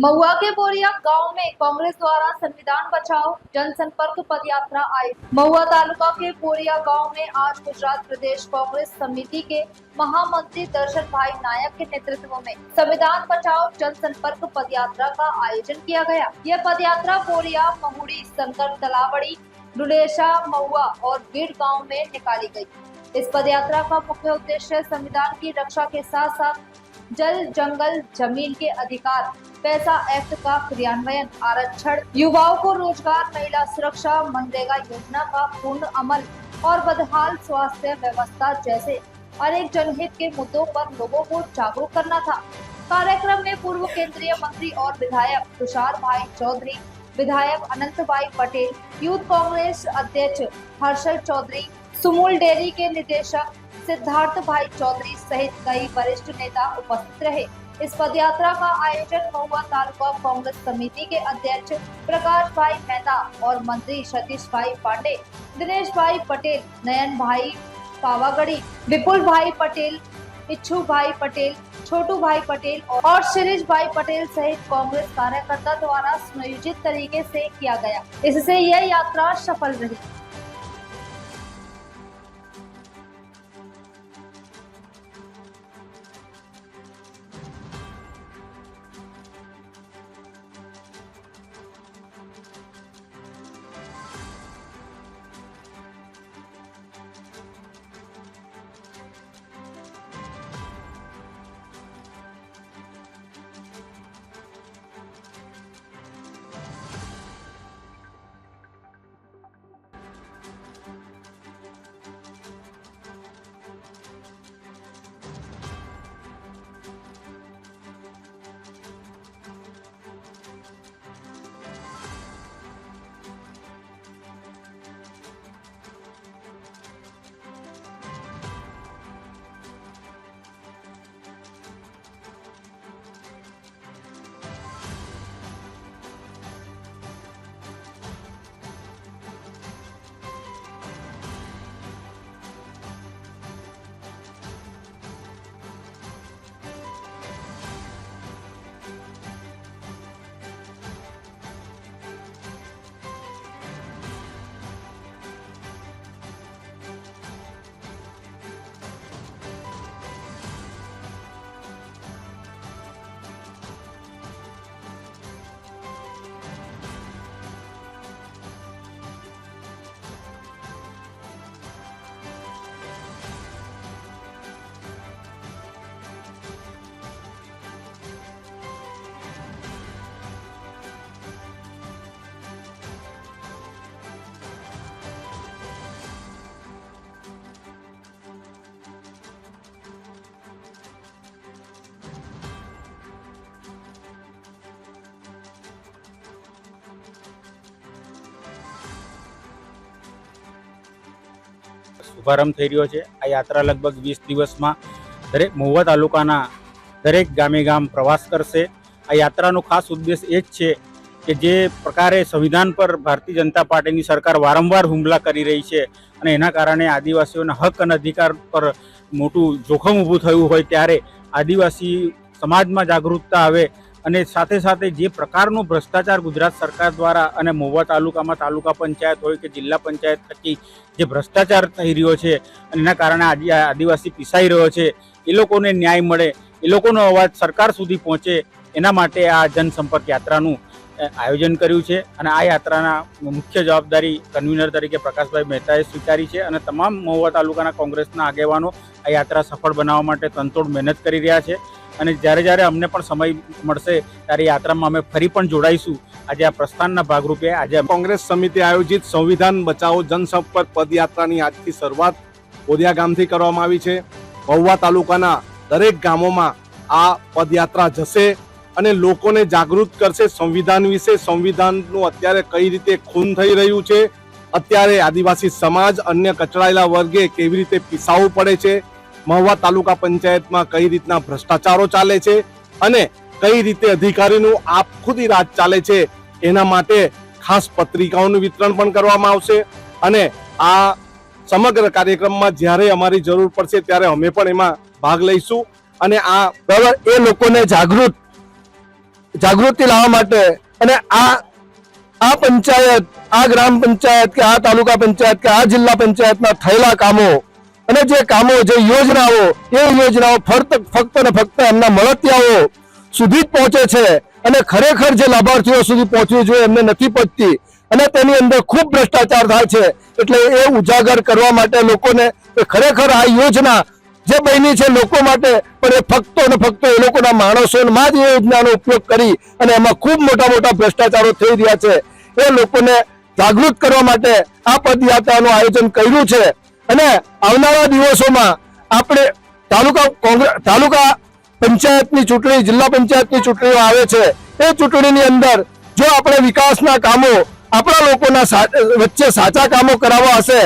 महुआ के बोरिया गांव में कांग्रेस द्वारा संविधान बचाओ जनसंपर्क पदयात्रा आई। महुआ तालुका के बोरिया गांव में आज गुजरात प्रदेश कांग्रेस समिति के महामंत्री दर्शन भाई नायक के नेतृत्व में संविधान बचाओ जनसंपर्क पदयात्रा का आयोजन किया गया। यह पदयात्रा बोरिया, महुड़ी, शंकर तलावड़ी, डुलेशा, महुआ और बीड़ गाँव में निकाली गयी। इस पदयात्रा का मुख्य उद्देश्य संविधान की रक्षा के साथ साथ जल, जंगल, जमीन के अधिकार, पैसा एक्ट का क्रियान्वयन, आरक्षण, युवाओं को रोजगार, महिला सुरक्षा, मनरेगा योजना का पूर्ण अमल और बदहाल स्वास्थ्य व्यवस्था जैसे अनेक जनहित के मुद्दों पर लोगों को जागरूक करना था। कार्यक्रम में पूर्व केंद्रीय मंत्री और विधायक तुषार भाई चौधरी, विधायक अनंत भाई पटेल, यूथ कांग्रेस अध्यक्ष हर्षल चौधरी, सुमूल डेयरी के निदेशक सिद्धार्थ भाई चौधरी सहित कई वरिष्ठ नेता उपस्थित रहे। इस पदयात्रा का आयोजन महुआ तालुका कांग्रेस समिति के अध्यक्ष प्रकाश भाई मेहता और मंत्री सतीश भाई पांडे, दिनेश भाई पटेल, नयन भाई पावागढ़ी, विपुल भाई पटेल, इच्छू भाई पटेल, छोटू भाई पटेल और शिरीष भाई पटेल सहित कांग्रेस कार्यकर्ता द्वारा सुनियोजित तरीके से किया गया। इससे यह यात्रा सफल रही। શુભારંભ થઈ રહ્યો છે। આ યાત્રા લગભગ 20 દિવસમાં દરેક મહુવા તાલુકાના દરેક ગામે ગામ પ્રવાસ કરશે। આ યાત્રાનો ખાસ ઉદ્દેશ એ જ છે કે જે પ્રકારે સંવિધાન પર ભારતીય જનતા પાર્ટીની સરકાર વારંવાર હુમલા કરી રહી છે અને એના કારણે આદિવાસીઓના હક અને અધિકાર પર મોટું જોખમ ઊભું થયું હોય ત્યારે આદિવાસી સમાજમાં જાગૃતતા આવે અને સાથે સાથે જે પ્રકારનો ભ્રષ્ટાચાર ગુજરાત સરકાર દ્વારા અને મહુવા તાલુકામાં તાલુકા પંચાયત હોય કે જિલ્લા પંચાયત થકી જે ભ્રષ્ટાચાર થઈ રહ્યો છે અને એના કારણે આજે આદિવાસી પીસાઈ રહ્યો છે, એ લોકોને ન્યાય મળે, એ લોકોનો અવાજ સરકાર સુધી પહોંચે, એના માટે આ જનસંપર્ક યાત્રાનું આયોજન કર્યું છે અને આ યાત્રાના મુખ્ય જવાબદારી કન્વીનર તરીકે પ્રકાશભાઈ મહેતાએ સ્વીકારી છે અને તમામ મહુવા તાલુકાના કોંગ્રેસના આગેવાનો આ યાત્રા સફળ બનાવવા માટે તનતોડ મહેનત કરી રહ્યા છે અને જ્યારે જ્યારે અમને પણ સમય મળશે ત્યારે યાત્રામાં અમે ફરી પણ જોડાઈશું। આજે આ પ્રસ્થાનના ભાગરૂપે આજે કોંગ્રેસ સમિતિ આયોજિત સંવિધાન બચાવો જનસંપર્ક પદયાત્રાની આજથી શરૂઆત બોરિયા ગામથી કરવામાં આવી છે। મહુવા તાલુકાના દરેક ગામોમાં આ પદયાત્રા જશે અને લોકોને જાગૃત કરશે સંવિધાન વિશે, સંવિધાનનું અત્યારે કઈ રીતે ખૂન થઈ રહ્યું છે, અત્યારે આદિવાસી સમાજ અન્ય કચડાયેલા વર્ગે કેવી રીતે પીસાવું પડે છે, મહુવા તાલુકા પંચાયતમાં કઈ રીતના ભ્રષ્ટાચારો ચાલે છે અને કઈ રીતે અધિકારીનું આપખુદી રાજ ચાલે છે, એના માટે ખાસ પત્રિકાઓનું વિતરણ પણ કરવામાં આવશે અને આ સમગ્ર કાર્યક્રમમાં જ્યારે અમારી જરૂર પડશે ત્યારે અમે પણ એમાં ભાગ લઈશું અને આ બરાબર એ લોકોને જાગૃત જાગૃતિ લાવવા માટે અને આ પંચાયત, આ ગ્રામ પંચાયત કે આ તાલુકા પંચાયત કે આ જિલ્લા પંચાયતના થયેલા કામો અને જે કામો, જે યોજનાઓ, એ યોજનાઓ ફક્ત ને ફક્ત એમના મળતિયાઓ સુધી જ પહોંચે છે અને ખરેખર જે લાભાર્થીઓ સુધી પહોંચવી જોઈએ એમને નથી પહોંચતી અને તેની અંદર ખૂબ ભ્રષ્ટાચાર થાય છે. એટલે એ ઉજાગર કરવા માટે લોકોને ખરેખર આ યોજના જે બની છે લોકો માટે, પણ એ ફક્ત ને ફક્ત એ લોકોના માણસોમાં જ એ યોજનાનો ઉપયોગ કરી અને એમાં ખૂબ મોટા મોટા ભ્રષ્ટાચારો થઈ રહ્યા છે. એ લોકોને જાગૃત કરવા માટે આ પદયાત્રાનું આયોજન કર્યું છે અને આવનારા દિવસોમાં આપણે તાલુકા પંચાયતની ચૂંટણી, જિલ્લા પંચાયતની ચૂંટણીઓ આવે છે. એ ચૂંટણીની અંદર જો આપણે વિકાસના કામો આપણા લોકોના વચ્ચે સાચા કામો કરાવવા હશે